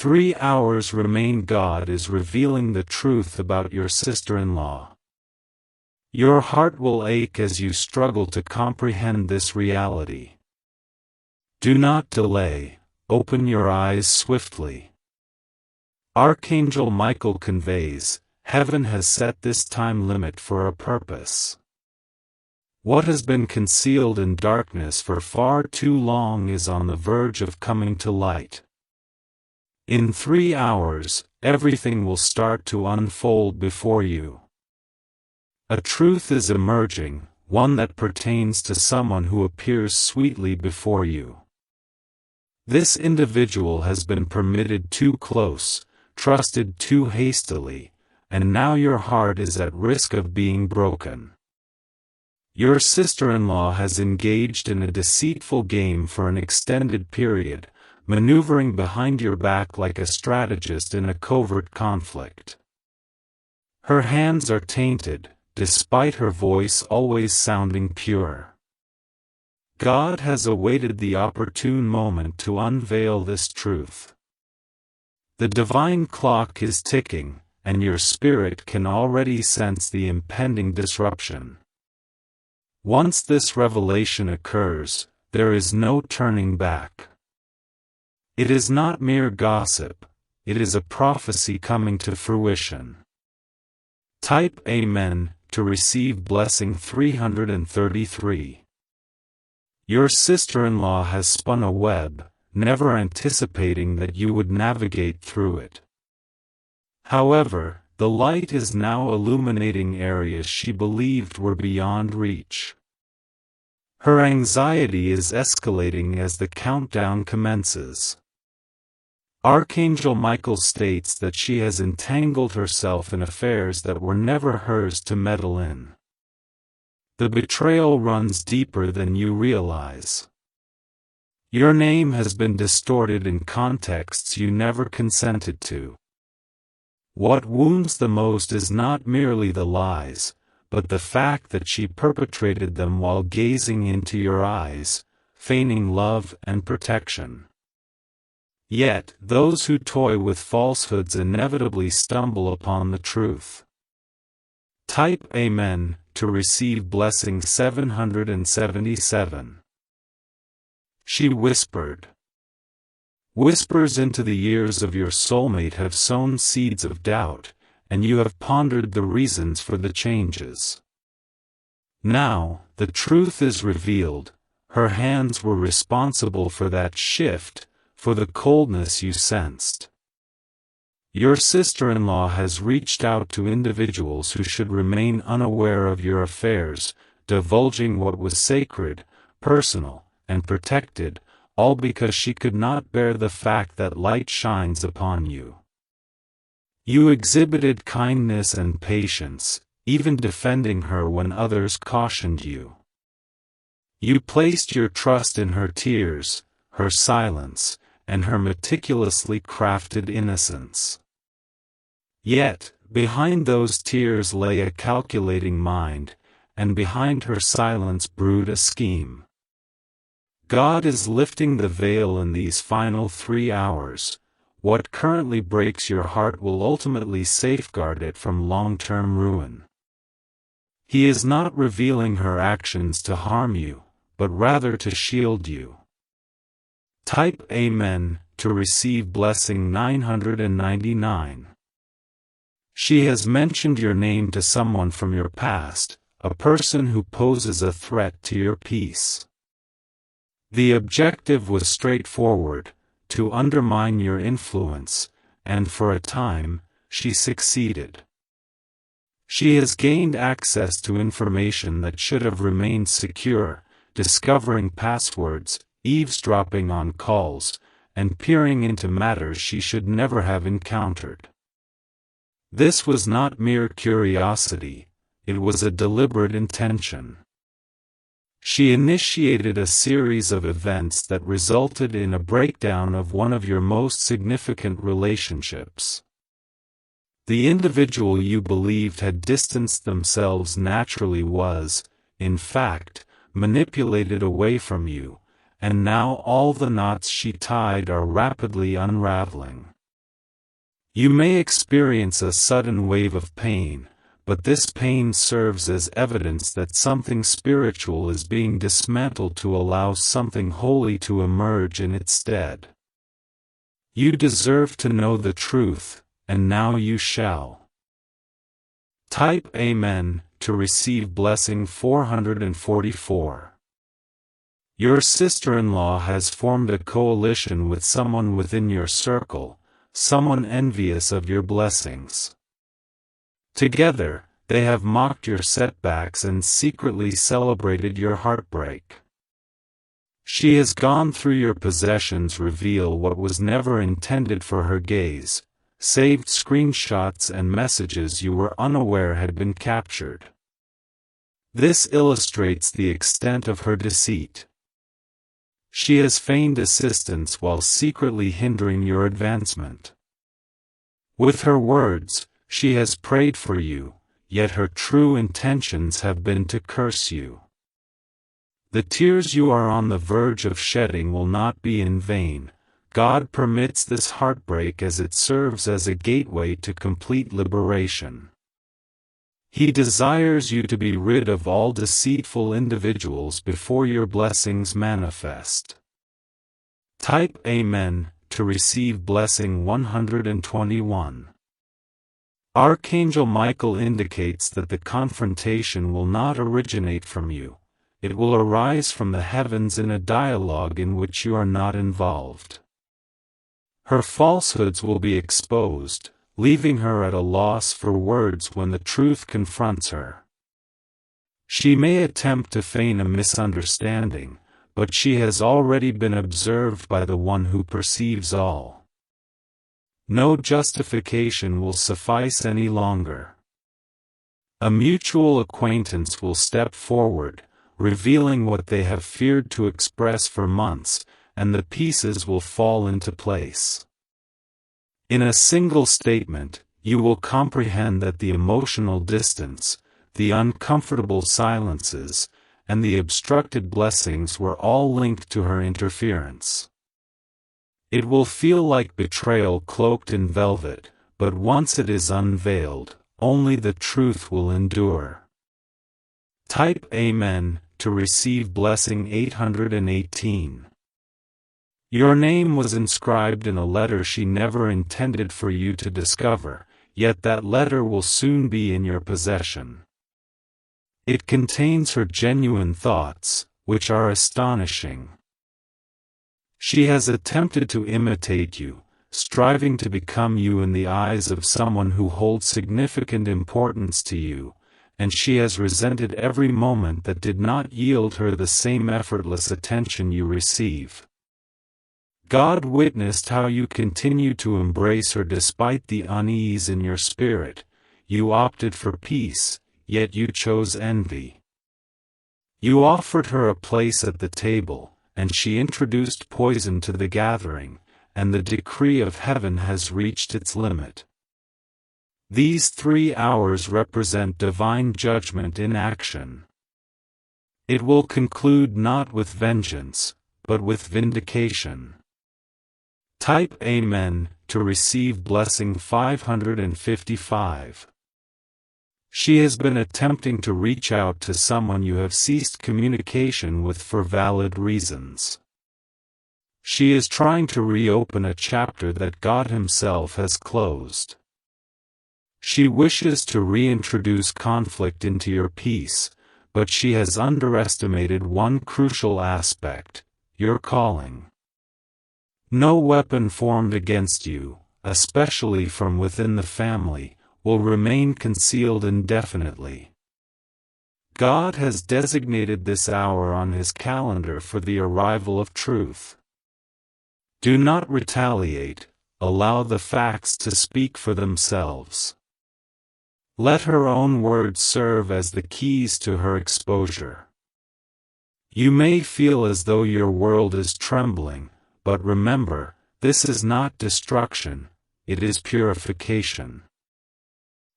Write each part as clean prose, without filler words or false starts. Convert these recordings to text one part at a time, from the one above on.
3 hours remain. God is revealing the truth about your sister-in-law. Your heart will ache as you struggle to comprehend this reality. Do not delay, open your eyes swiftly. Archangel Michael conveys, heaven has set this time limit for a purpose. What has been concealed in darkness for far too long is on the verge of coming to light. In 3 hours, everything will start to unfold before you. A truth is emerging, one that pertains to someone who appears sweetly before you. This individual has been permitted too close, trusted too hastily, and now your heart is at risk of being broken. Your sister-in-law has engaged in a deceitful game for an extended period, maneuvering behind your back like a strategist in a covert conflict. Her hands are tainted, despite her voice always sounding pure. God has awaited the opportune moment to unveil this truth. The divine clock is ticking, and your spirit can already sense the impending disruption. Once this revelation occurs, there is no turning back. It is not mere gossip, it is a prophecy coming to fruition. Type Amen to receive blessing 333. Your sister-in-law has spun a web, never anticipating that you would navigate through it. However, the light is now illuminating areas she believed were beyond reach. Her anxiety is escalating as the countdown commences. Archangel Michael states that she has entangled herself in affairs that were never hers to meddle in. The betrayal runs deeper than you realize. Your name has been distorted in contexts you never consented to. What wounds the most is not merely the lies, but the fact that she perpetrated them while gazing into your eyes, feigning love and protection. Yet, those who toy with falsehoods inevitably stumble upon the truth. Type Amen to receive blessing 777. She whispered. Whispers into the ears of your soulmate have sown seeds of doubt, and you have pondered the reasons for the changes. Now, the truth is revealed, her hands were responsible for that shift, for the coldness you sensed. Your sister-in-law has reached out to individuals who should remain unaware of your affairs, divulging what was sacred, personal, and protected, all because she could not bear the fact that light shines upon you. You exhibited kindness and patience, even defending her when others cautioned you. You placed your trust in her tears, her silence, and her meticulously crafted innocence. Yet, behind those tears lay a calculating mind, and behind her silence brewed a scheme. God is lifting the veil in these final 3 hours. What currently breaks your heart will ultimately safeguard it from long-term ruin. He is not revealing her actions to harm you, but rather to shield you. Type Amen to receive blessing 999. She has mentioned your name to someone from your past, a person who poses a threat to your peace. The objective was straightforward, to undermine your influence, and for a time, she succeeded. She has gained access to information that should have remained secure, discovering passwords, eavesdropping on calls, and peering into matters she should never have encountered. This was not mere curiosity, it was a deliberate intention. She initiated a series of events that resulted in a breakdown of one of your most significant relationships. The individual you believed had distanced themselves naturally was, in fact, manipulated away from you, and now all the knots she tied are rapidly unraveling. You may experience a sudden wave of pain, but this pain serves as evidence that something spiritual is being dismantled to allow something holy to emerge in its stead. You deserve to know the truth, and now you shall. Type Amen to receive blessing 444. Your sister-in-law has formed a coalition with someone within your circle, someone envious of your blessings. Together, they have mocked your setbacks and secretly celebrated your heartbreak. She has gone through your possessions, reveal what was never intended for her gaze, saved screenshots and messages you were unaware had been captured. This illustrates the extent of her deceit. She has feigned assistance while secretly hindering your advancement. With her words, she has prayed for you, yet her true intentions have been to curse you. The tears you are on the verge of shedding will not be in vain. God permits this heartbreak as it serves as a gateway to complete liberation. He desires you to be rid of all deceitful individuals before your blessings manifest. Type Amen to receive blessing 121. Archangel Michael indicates that the confrontation will not originate from you. It will arise from the heavens in a dialogue in which you are not involved. Her falsehoods will be exposed, leaving her at a loss for words when the truth confronts her. She may attempt to feign a misunderstanding, but she has already been observed by the one who perceives all. No justification will suffice any longer. A mutual acquaintance will step forward, revealing what they have feared to express for months, and the pieces will fall into place. In a single statement, you will comprehend that the emotional distance, the uncomfortable silences, and the obstructed blessings were all linked to her interference. It will feel like betrayal cloaked in velvet, but once it is unveiled, only the truth will endure. Type Amen to receive blessing 818. Your name was inscribed in a letter she never intended for you to discover, yet that letter will soon be in your possession. It contains her genuine thoughts, which are astonishing. She has attempted to imitate you, striving to become you in the eyes of someone who holds significant importance to you, and she has resented every moment that did not yield her the same effortless attention you receive. God witnessed how you continue to embrace her despite the unease in your spirit. You opted for peace, yet you chose envy. You offered her a place at the table, and she introduced poison to the gathering, and the decree of heaven has reached its limit. These 3 hours represent divine judgment in action. It will conclude not with vengeance, but with vindication. Type Amen to receive blessing 555. She has been attempting to reach out to someone you have ceased communication with for valid reasons. She is trying to reopen a chapter that God Himself has closed. She wishes to reintroduce conflict into your peace, but she has underestimated one crucial aspect: your calling. No weapon formed against you, especially from within the family, will remain concealed indefinitely. God has designated this hour on His calendar for the arrival of truth. Do not retaliate, allow the facts to speak for themselves. Let her own words serve as the keys to her exposure. You may feel as though your world is trembling, but remember, this is not destruction, it is purification.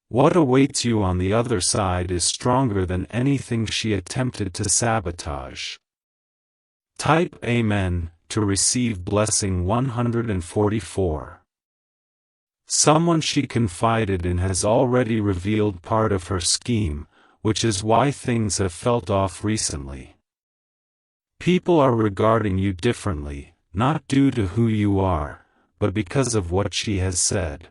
What awaits you on the other side is stronger than anything she attempted to sabotage. Type Amen to receive blessing 144. Someone she confided in has already revealed part of her scheme, which is why things have felt off recently. People are regarding you differently, not due to who you are, but because of what she has said.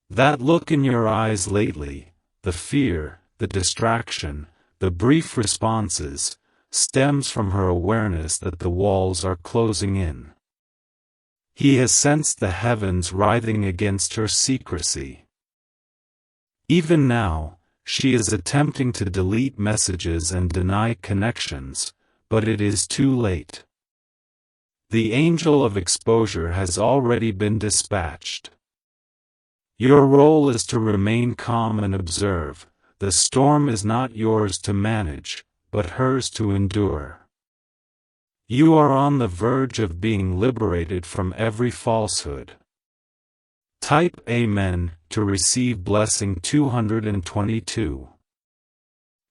That look in your eyes lately, the fear, the distraction, the brief responses, stems from her awareness that the walls are closing in. He has sensed the heavens writhing against her secrecy. Even now, she is attempting to delete messages and deny connections, but it is too late. The angel of exposure has already been dispatched. Your role is to remain calm and observe. The storm is not yours to manage, but hers to endure. You are on the verge of being liberated from every falsehood. Type Amen to receive blessing 222.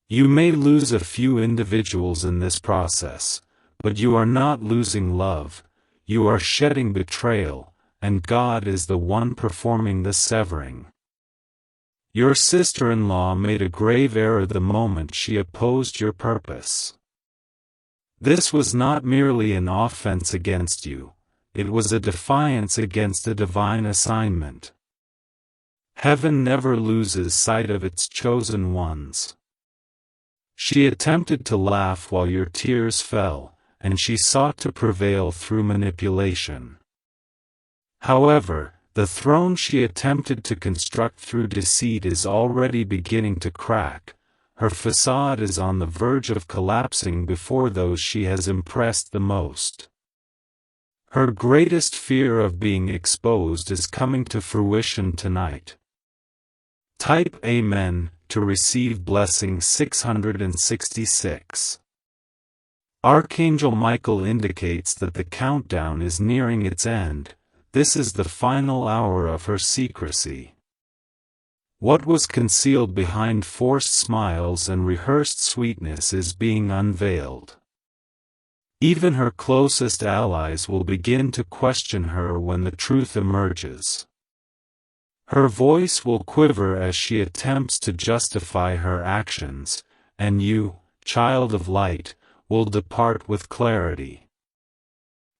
You may lose a few individuals in this process, but you are not losing love, you are shedding betrayal, and God is the one performing the severing. Your sister-in-law made a grave error the moment she opposed your purpose. This was not merely an offense against you, it was a defiance against a divine assignment. Heaven never loses sight of its chosen ones. She attempted to laugh while your tears fell, and she sought to prevail through manipulation. However, the throne she attempted to construct through deceit is already beginning to crack. Her facade is on the verge of collapsing before those she has impressed the most. Her greatest fear of being exposed is coming to fruition tonight. Type Amen to receive blessing 666. Archangel Michael indicates that the countdown is nearing its end. This is the final hour of her secrecy. What was concealed behind forced smiles and rehearsed sweetness is being unveiled. Even her closest allies will begin to question her when the truth emerges. Her voice will quiver as she attempts to justify her actions, and you, child of light, will depart with clarity.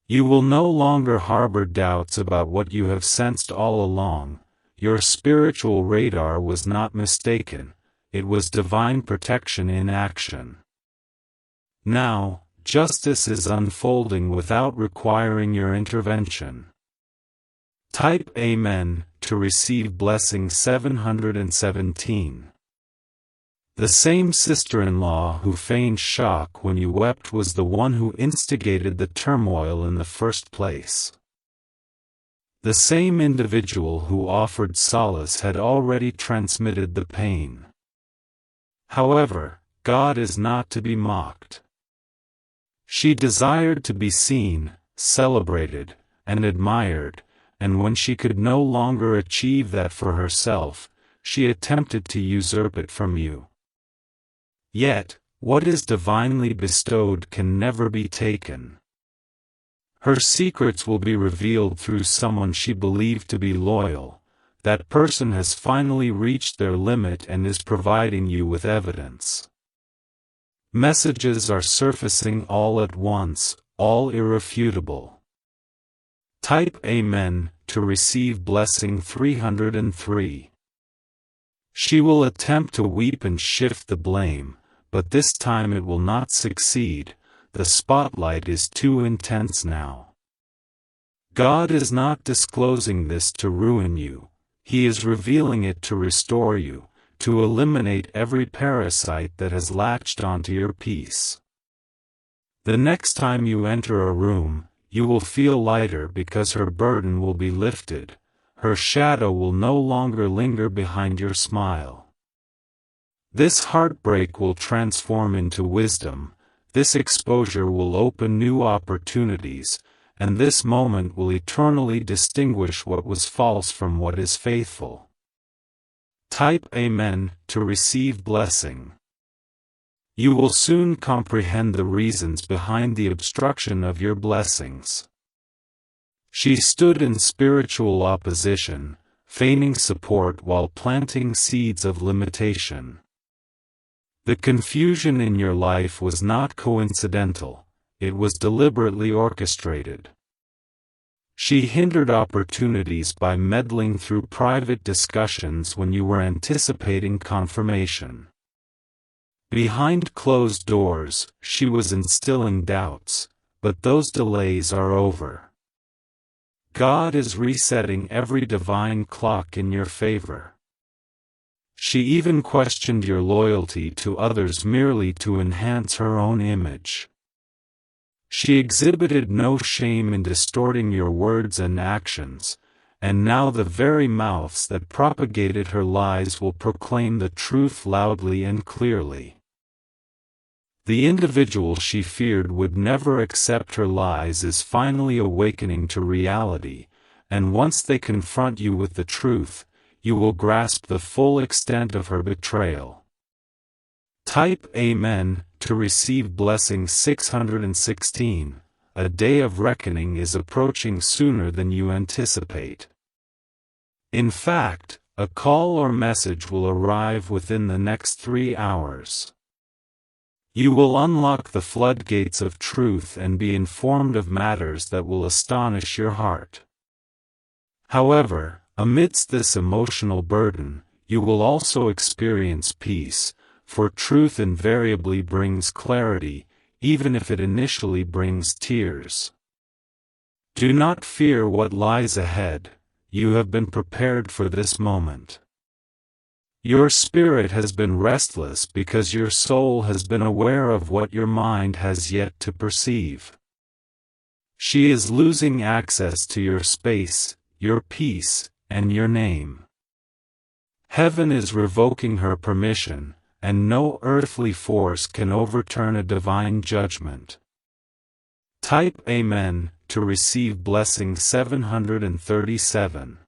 You will no longer harbor doubts about what you have sensed all along. Your spiritual radar was not mistaken, it was divine protection in action. Now, justice is unfolding without requiring your intervention. Type Amen to receive blessing 717. The same sister-in-law who feigned shock when you wept was the one who instigated the turmoil in the first place. The same individual who offered solace had already transmitted the pain. However, God is not to be mocked. She desired to be seen, celebrated, and admired, and when she could no longer achieve that for herself, she attempted to usurp it from you. Yet, what is divinely bestowed can never be taken. Her secrets will be revealed through someone she believed to be loyal. That person has finally reached their limit and is providing you with evidence. Messages are surfacing all at once, all irrefutable. Type Amen to receive blessing 303. She will attempt to weep and shift the blame, but this time it will not succeed. The spotlight is too intense now. God is not disclosing this to ruin you, He is revealing it to restore you, to eliminate every parasite that has latched onto your peace. The next time you enter a room, you will feel lighter because her burden will be lifted, her shadow will no longer linger behind your smile. This heartbreak will transform into wisdom. This exposure will open new opportunities, and this moment will eternally distinguish what was false from what is faithful. Type Amen to receive blessing. You will soon comprehend the reasons behind the obstruction of your blessings. She stood in spiritual opposition, feigning support while planting seeds of limitation. The confusion in your life was not coincidental, it was deliberately orchestrated. She hindered opportunities by meddling through private discussions when you were anticipating confirmation. Behind closed doors, she was instilling doubts, but those delays are over. God is resetting every divine clock in your favor. She even questioned your loyalty to others merely to enhance her own image. She exhibited no shame in distorting your words and actions, and now the very mouths that propagated her lies will proclaim the truth loudly and clearly. The individual she feared would never accept her lies is finally awakening to reality, and once they confront you with the truth, you will grasp the full extent of her betrayal. Type Amen to receive blessing 616. A day of reckoning is approaching sooner than you anticipate. In fact, a call or message will arrive within the next 3 hours. You will unlock the floodgates of truth and be informed of matters that will astonish your heart. However, amidst this emotional burden, you will also experience peace, for truth invariably brings clarity, even if it initially brings tears. Do not fear what lies ahead, you have been prepared for this moment. Your spirit has been restless because your soul has been aware of what your mind has yet to perceive. She is losing access to your space, your peace, and your name. Heaven is revoking her permission, and no earthly force can overturn a divine judgment. Type Amen to receive blessing 737.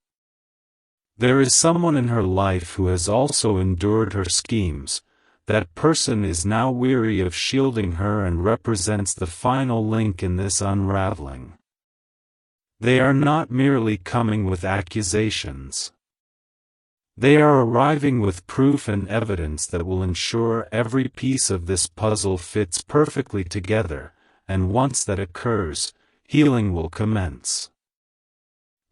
There is someone in her life who has also endured her schemes. That person is now weary of shielding her and represents the final link in this unraveling. They are not merely coming with accusations. They are arriving with proof and evidence that will ensure every piece of this puzzle fits perfectly together, and once that occurs, healing will commence.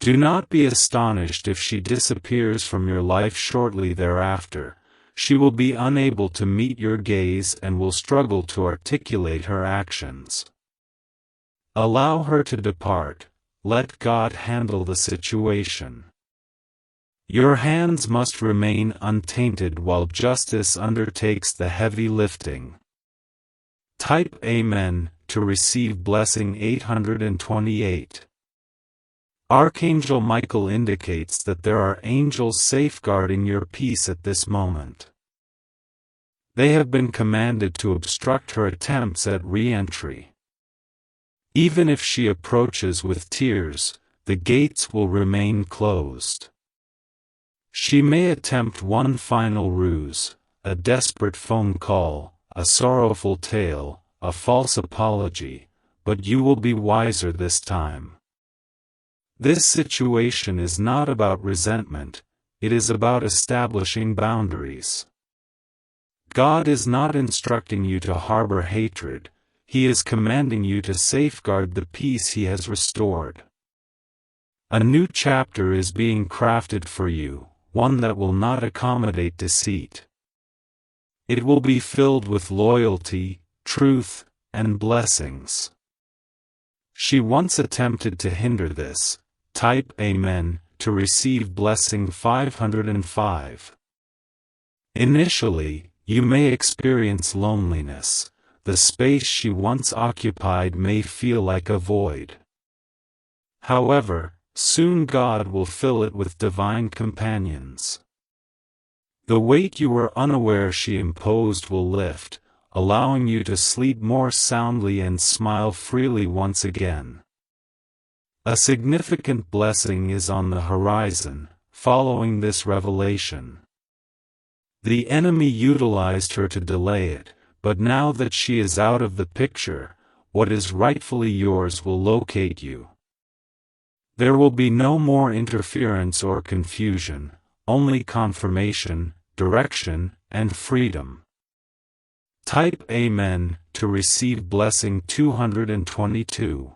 Do not be astonished if she disappears from your life shortly thereafter. She will be unable to meet your gaze and will struggle to articulate her actions. Allow her to depart. Let God handle the situation. Your hands must remain untainted while justice undertakes the heavy lifting. Type Amen to receive blessing 828. Archangel Michael indicates that there are angels safeguarding your peace at this moment. They have been commanded to obstruct her attempts at re-entry. Even if she approaches with tears, the gates will remain closed. She may attempt one final ruse, a desperate phone call, a sorrowful tale, a false apology, but you will be wiser this time. This situation is not about resentment, it is about establishing boundaries. God is not instructing you to harbor hatred, He is commanding you to safeguard the peace He has restored. A new chapter is being crafted for you, one that will not accommodate deceit. It will be filled with loyalty, truth, and blessings. She once attempted to hinder this. Type Amen to receive blessing 505. Initially, you may experience loneliness. The space she once occupied may feel like a void. However, soon God will fill it with divine companions. The weight you were unaware she imposed will lift, allowing you to sleep more soundly and smile freely once again. A significant blessing is on the horizon, following this revelation. The enemy utilized her to delay it, but now that she is out of the picture, what is rightfully yours will locate you. There will be no more interference or confusion, only confirmation, direction, and freedom. Type Amen to receive blessing 222.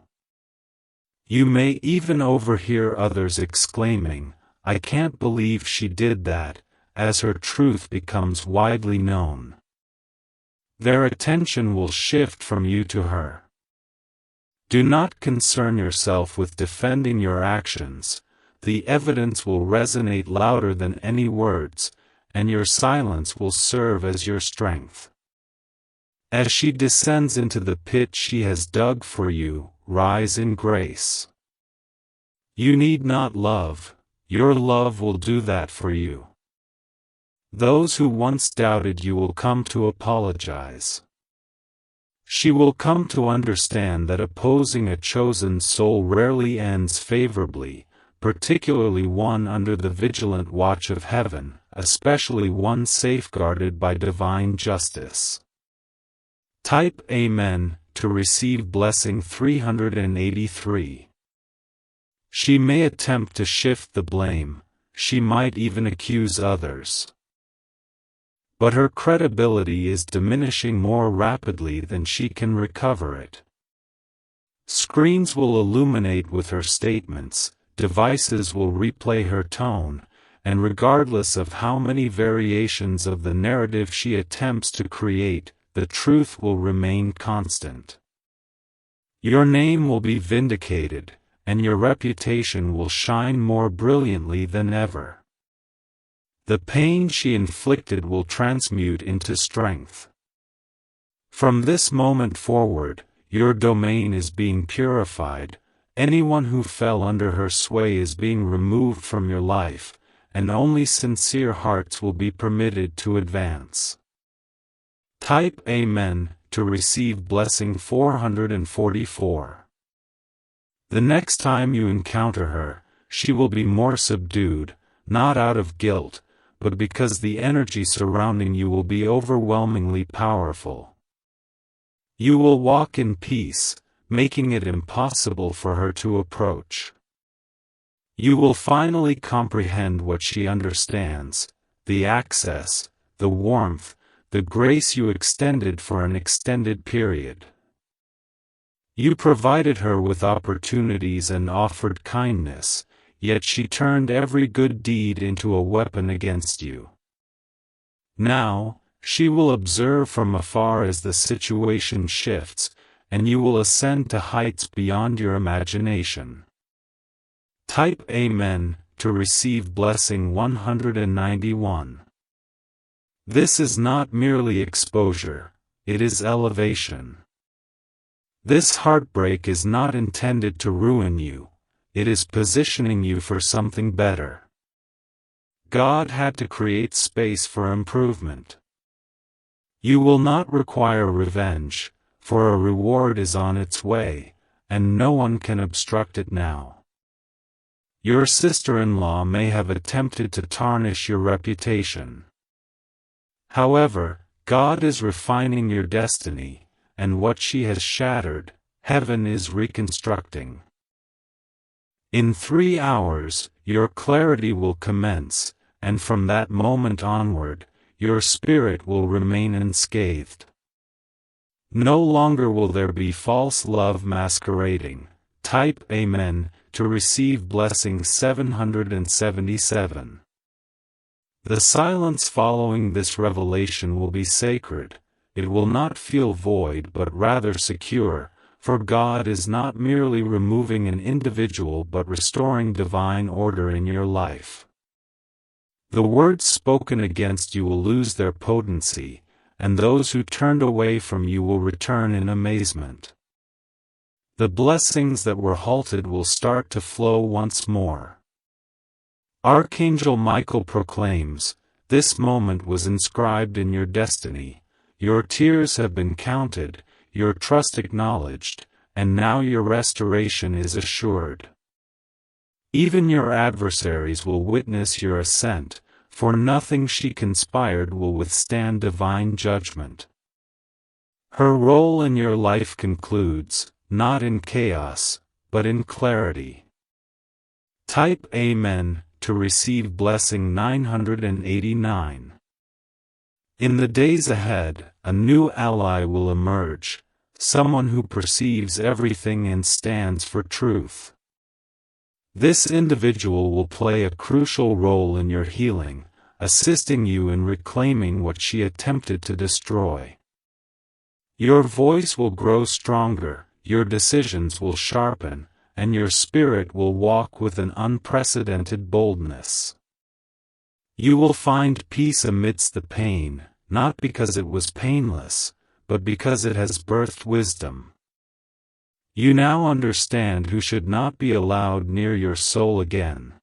You may even overhear others exclaiming, "I can't believe she did that," as her truth becomes widely known. Their attention will shift from you to her. Do not concern yourself with defending your actions. The evidence will resonate louder than any words, and your silence will serve as your strength. As she descends into the pit she has dug for you, rise in grace. You need not love, your love will do that for you. Those who once doubted you will come to apologize. She will come to understand that opposing a chosen soul rarely ends favorably, particularly one under the vigilant watch of heaven, especially one safeguarded by divine justice. Type Amen to receive blessing 383. She may attempt to shift the blame, she might even accuse others. But her credibility is diminishing more rapidly than she can recover it. Screens will illuminate with her statements, devices will replay her tone, and regardless of how many variations of the narrative she attempts to create, the truth will remain constant. Your name will be vindicated, and your reputation will shine more brilliantly than ever. The pain she inflicted will transmute into strength. From this moment forward, your domain is being purified, anyone who fell under her sway is being removed from your life, and only sincere hearts will be permitted to advance. Type Amen to receive blessing 444. The next time you encounter her, she will be more subdued, not out of guilt, but because the energy surrounding you will be overwhelmingly powerful. You will walk in peace, making it impossible for her to approach. You will finally comprehend what she understands, the access, the warmth, the grace you extended for an extended period. You provided her with opportunities and offered kindness, yet she turned every good deed into a weapon against you. Now, she will observe from afar as the situation shifts, and you will ascend to heights beyond your imagination. Type Amen to receive blessing 191. This is not merely exposure, it is elevation. This heartbreak is not intended to ruin you, it is positioning you for something better. God had to create space for improvement. You will not require revenge, for a reward is on its way, and no one can obstruct it now. Your sister-in-law may have attempted to tarnish your reputation. However, God is refining your destiny, and what she has shattered, heaven is reconstructing. In 3 hours, your clarity will commence, and from that moment onward, your spirit will remain unscathed. No longer will there be false love masquerading. Type Amen to receive blessing 777. The silence following this revelation will be sacred. It will not feel void but rather secure, for God is not merely removing an individual but restoring divine order in your life. The words spoken against you will lose their potency, and those who turned away from you will return in amazement. The blessings that were halted will start to flow once more. Archangel Michael proclaims, "This moment was inscribed in your destiny, your tears have been counted, your trust acknowledged, and now your restoration is assured." Even your adversaries will witness your ascent, for nothing she conspired will withstand divine judgment. Her role in your life concludes, not in chaos, but in clarity. Type Amen to receive blessing 989. In the days ahead, a new ally will emerge, someone who perceives everything and stands for truth. This individual will play a crucial role in your healing, assisting you in reclaiming what she attempted to destroy. Your voice will grow stronger, your decisions will sharpen, and your spirit will walk with an unprecedented boldness. You will find peace amidst the pain, not because it was painless, but because it has birthed wisdom. You now understand who should not be allowed near your soul again.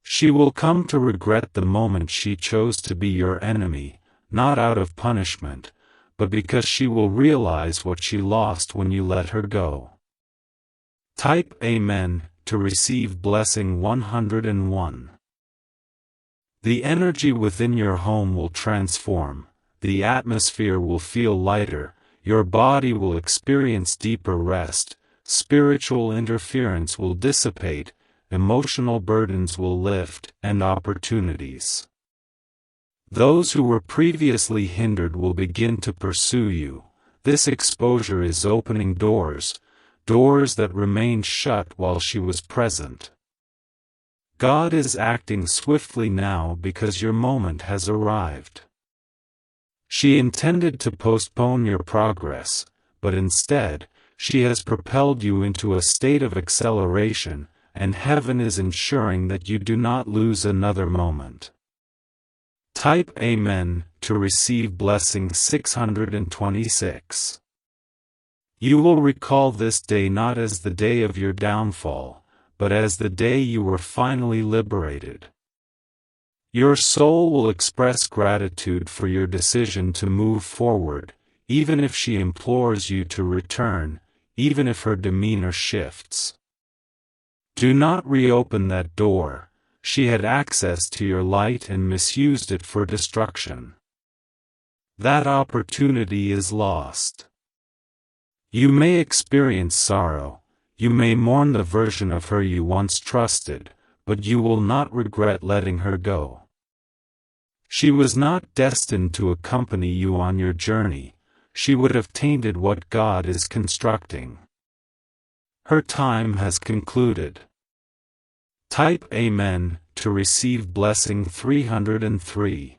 She will come to regret the moment she chose to be your enemy, not out of punishment, but because she will realize what she lost when you let her go. Type Amen to receive blessing 101. The energy within your home will transform, the atmosphere will feel lighter, your body will experience deeper rest, spiritual interference will dissipate, emotional burdens will lift, and opportunities. Those who were previously hindered will begin to pursue you. This exposure is opening doors that remained shut while she was present. God is acting swiftly now because your moment has arrived. She intended to postpone your progress, but instead, she has propelled you into a state of acceleration, and heaven is ensuring that you do not lose another moment. Type Amen to receive blessing 626. You will recall this day not as the day of your downfall, but as the day you were finally liberated. Your soul will express gratitude for your decision to move forward, even if she implores you to return, even if her demeanor shifts. Do not reopen that door. She had access to your light and misused it for destruction. That opportunity is lost. You may experience sorrow, you may mourn the version of her you once trusted, but you will not regret letting her go. She was not destined to accompany you on your journey, she would have tainted what God is constructing. Her time has concluded. Type Amen to receive blessing 303.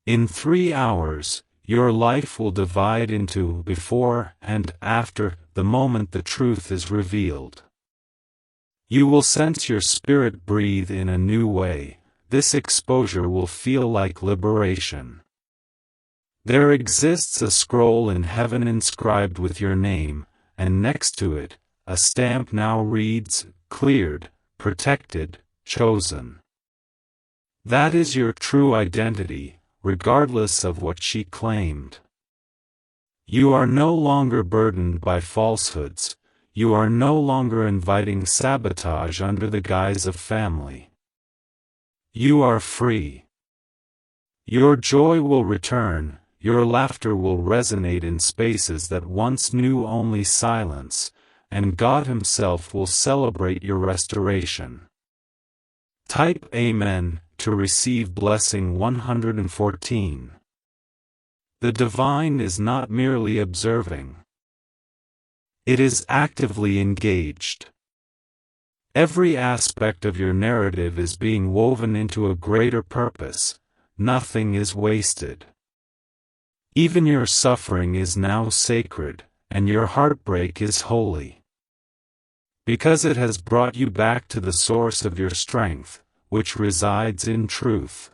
In 3 hours, your life will divide into before and after the moment the truth is revealed. You will sense your spirit breathe in a new way. This exposure will feel like liberation. There exists a scroll in heaven inscribed with your name, and next to it, a stamp now reads, "Cleared, protected, chosen." That is your true identity, regardless of what she claimed. You are no longer burdened by falsehoods, you are no longer inviting sabotage under the guise of family. You are free. Your joy will return, your laughter will resonate in spaces that once knew only silence, and God Himself will celebrate your restoration. Type Amen to receive blessing 114. The divine is not merely observing. It is actively engaged. Every aspect of your narrative is being woven into a greater purpose, nothing is wasted. Even your suffering is now sacred, and your heartbreak is holy. Because it has brought you back to the source of your strength, which resides in truth.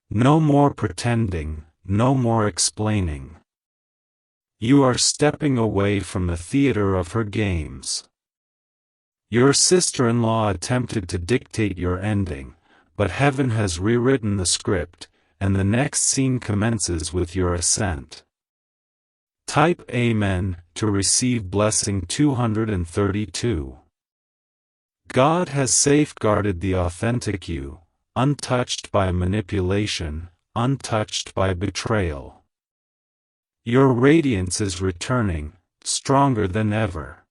No more pretending, no more explaining. You are stepping away from the theater of her games. Your sister-in-law attempted to dictate your ending, but heaven has rewritten the script, and the next scene commences with your ascent. Type Amen to receive blessing 232. God has safeguarded the authentic you, untouched by manipulation, untouched by betrayal. Your radiance is returning, stronger than ever.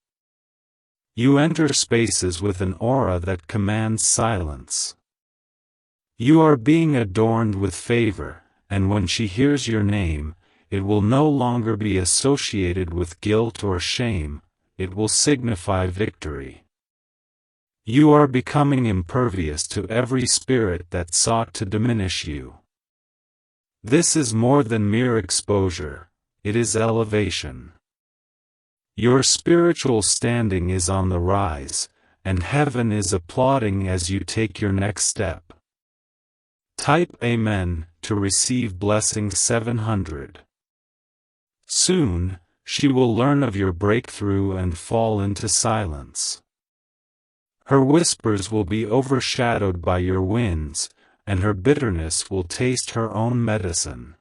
You enter spaces with an aura that commands silence. You are being adorned with favor, and when she hears your name, it will no longer be associated with guilt or shame, it will signify victory. You are becoming impervious to every spirit that sought to diminish you. This is more than mere exposure, it is elevation. Your spiritual standing is on the rise, and heaven is applauding as you take your next step. Type Amen to receive blessing 700. Soon, she will learn of your breakthrough and fall into silence. Her whispers will be overshadowed by your wins, and her bitterness will taste her own medicine.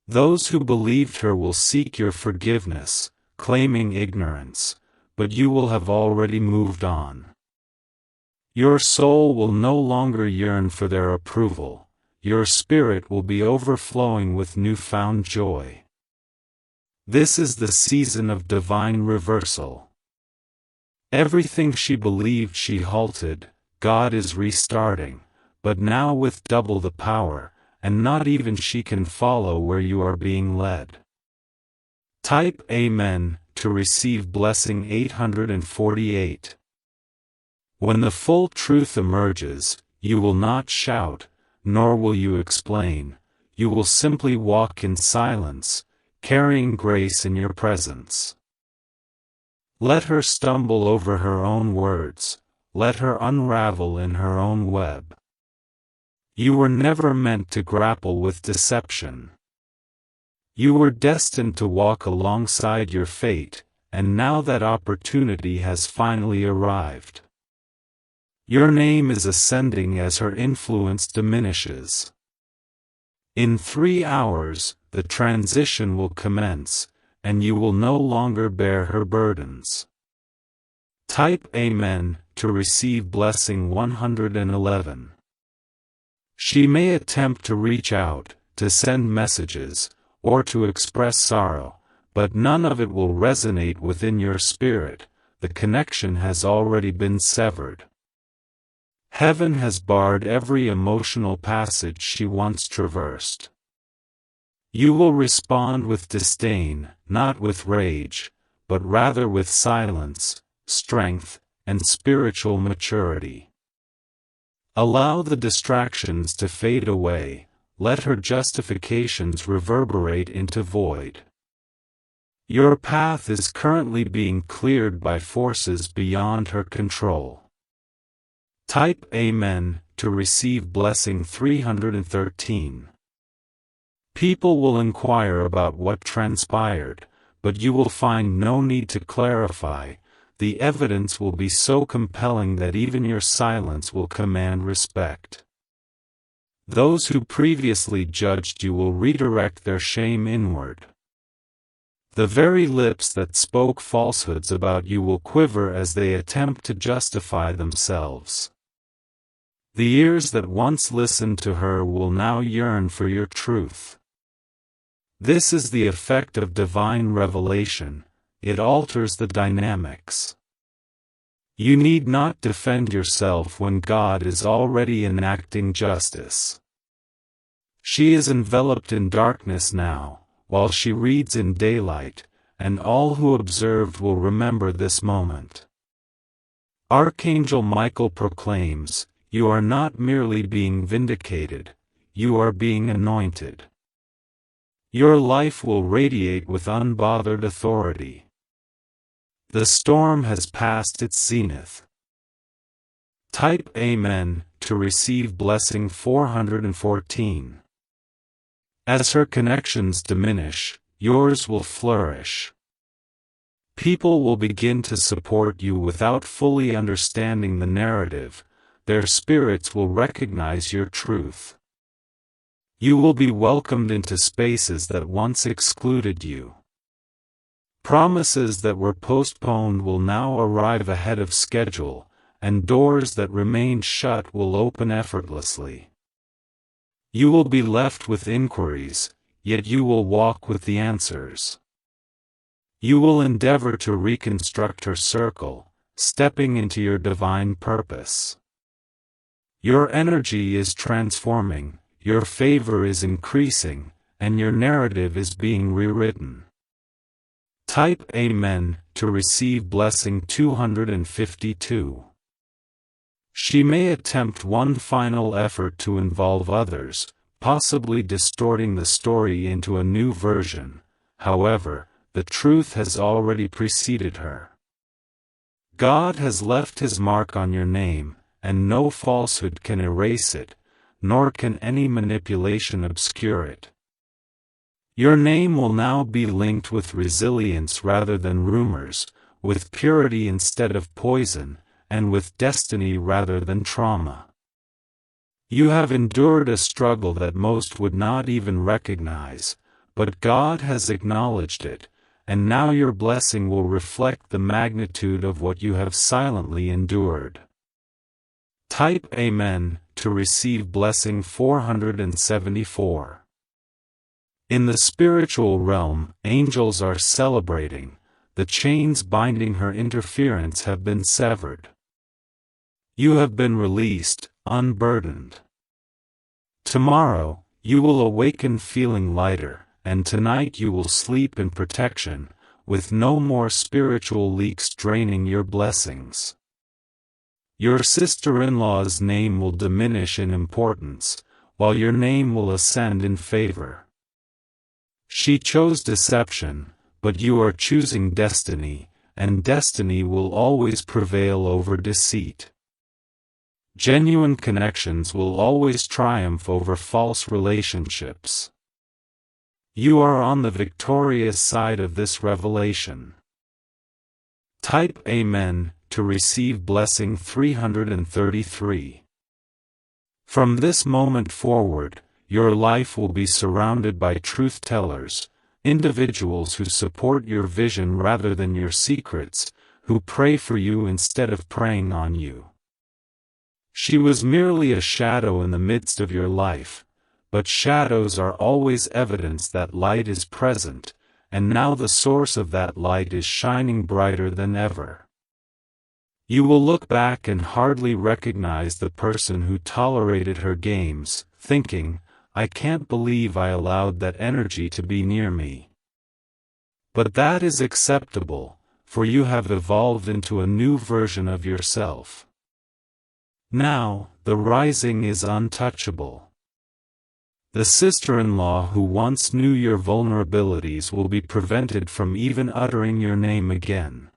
Those who believed her will seek your forgiveness, claiming ignorance, but you will have already moved on. Your soul will no longer yearn for their approval, your spirit will be overflowing with newfound joy. This is the season of divine reversal. Everything she believed she halted, God is restarting, but now with double the power, and not even she can follow where you are being led. Type Amen to receive blessing 848. When the full truth emerges, you will not shout, nor will you explain, you will simply walk in silence, carrying grace in your presence. Let her stumble over her own words, let her unravel in her own web. You were never meant to grapple with deception. You were destined to walk alongside your fate, and now that opportunity has finally arrived. Your name is ascending as her influence diminishes. In 3 hours, the transition will commence, and you will no longer bear her burdens. Type Amen to receive blessing 111. She may attempt to reach out, to send messages, or to express sorrow, but none of it will resonate within your spirit, the connection has already been severed. Heaven has barred every emotional passage she once traversed. You will respond with disdain, not with rage, but rather with silence, strength, and spiritual maturity. Allow the distractions to fade away, let her justifications reverberate into void. Your path is currently being cleared by forces beyond her control. Type Amen to receive blessing 313. People will inquire about what transpired, but you will find no need to clarify. The evidence will be so compelling that even your silence will command respect. Those who previously judged you will redirect their shame inward. The very lips that spoke falsehoods about you will quiver as they attempt to justify themselves. The ears that once listened to her will now yearn for your truth. This is the effect of divine revelation, it alters the dynamics. You need not defend yourself when God is already enacting justice. She is enveloped in darkness now, while she reads in daylight, and all who observed will remember this moment. Archangel Michael proclaims, "You are not merely being vindicated, you are being anointed." Your life will radiate with unbothered authority. The storm has passed its zenith. Type Amen to receive blessing 414. As her connections diminish, yours will flourish. People will begin to support you without fully understanding the narrative, their spirits will recognize your truth. You will be welcomed into spaces that once excluded you. Promises that were postponed will now arrive ahead of schedule, and doors that remained shut will open effortlessly. You will be left with inquiries, yet you will walk with the answers. You will endeavor to reconstruct her circle, stepping into your divine purpose. Your energy is transforming, your favor is increasing, and your narrative is being rewritten. Type Amen to receive blessing 252. She may attempt one final effort to involve others, possibly distorting the story into a new version. However, the truth has already preceded her. God has left His mark on your name, and no falsehood can erase it, nor can any manipulation obscure it. Your name will now be linked with resilience rather than rumors, with purity instead of poison, and with destiny rather than trauma. You have endured a struggle that most would not even recognize, but God has acknowledged it, and now your blessing will reflect the magnitude of what you have silently endured. Type Amen to receive blessing 474. In the spiritual realm, angels are celebrating. The chains binding her interference have been severed. You have been released, unburdened. Tomorrow, you will awaken feeling lighter, and tonight you will sleep in protection, with no more spiritual leaks draining your blessings. Your sister-in-law's name will diminish in importance, while your name will ascend in favor. She chose deception, but you are choosing destiny, and destiny will always prevail over deceit. Genuine connections will always triumph over false relationships. You are on the victorious side of this revelation. Type Amen to receive blessing 333. From this moment forward, your life will be surrounded by truth-tellers, individuals who support your vision rather than your secrets, who pray for you instead of preying on you. She was merely a shadow in the midst of your life, but shadows are always evidence that light is present, and now the source of that light is shining brighter than ever. You will look back and hardly recognize the person who tolerated her games, thinking, "I can't believe I allowed that energy to be near me." But that is acceptable, for you have evolved into a new version of yourself. Now, the rising is untouchable. The sister-in-law who once knew your vulnerabilities will be prevented from even uttering your name again.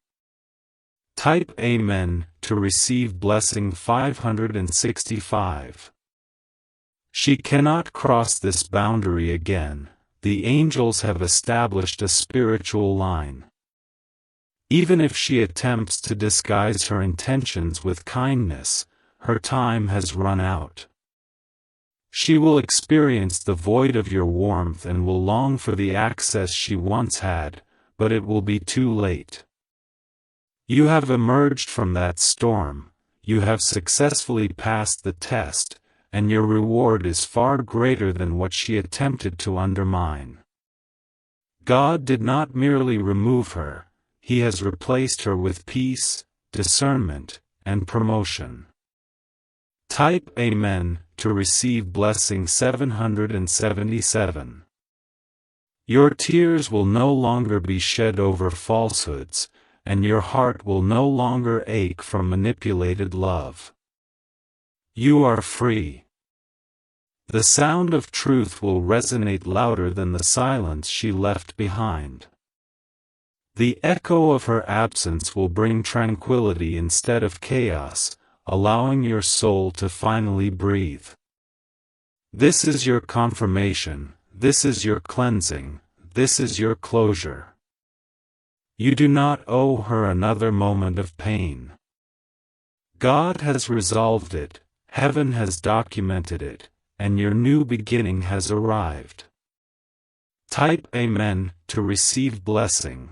Type Amen to receive blessing 565. She cannot cross this boundary again. The angels have established a spiritual line. Even if she attempts to disguise her intentions with kindness, her time has run out. She will experience the void of your warmth and will long for the access she once had, but it will be too late. You have emerged from that storm, you have successfully passed the test, and your reward is far greater than what she attempted to undermine. God did not merely remove her, He has replaced her with peace, discernment, and promotion. Type Amen to receive blessing 777. Your tears will no longer be shed over falsehoods, and your heart will no longer ache from manipulated love. You are free. The sound of truth will resonate louder than the silence she left behind. The echo of her absence will bring tranquility instead of chaos, allowing your soul to finally breathe. This is your confirmation, this is your cleansing, this is your closure. You do not owe her another moment of pain. God has resolved it, heaven has documented it, and your new beginning has arrived. Type Amen to receive blessing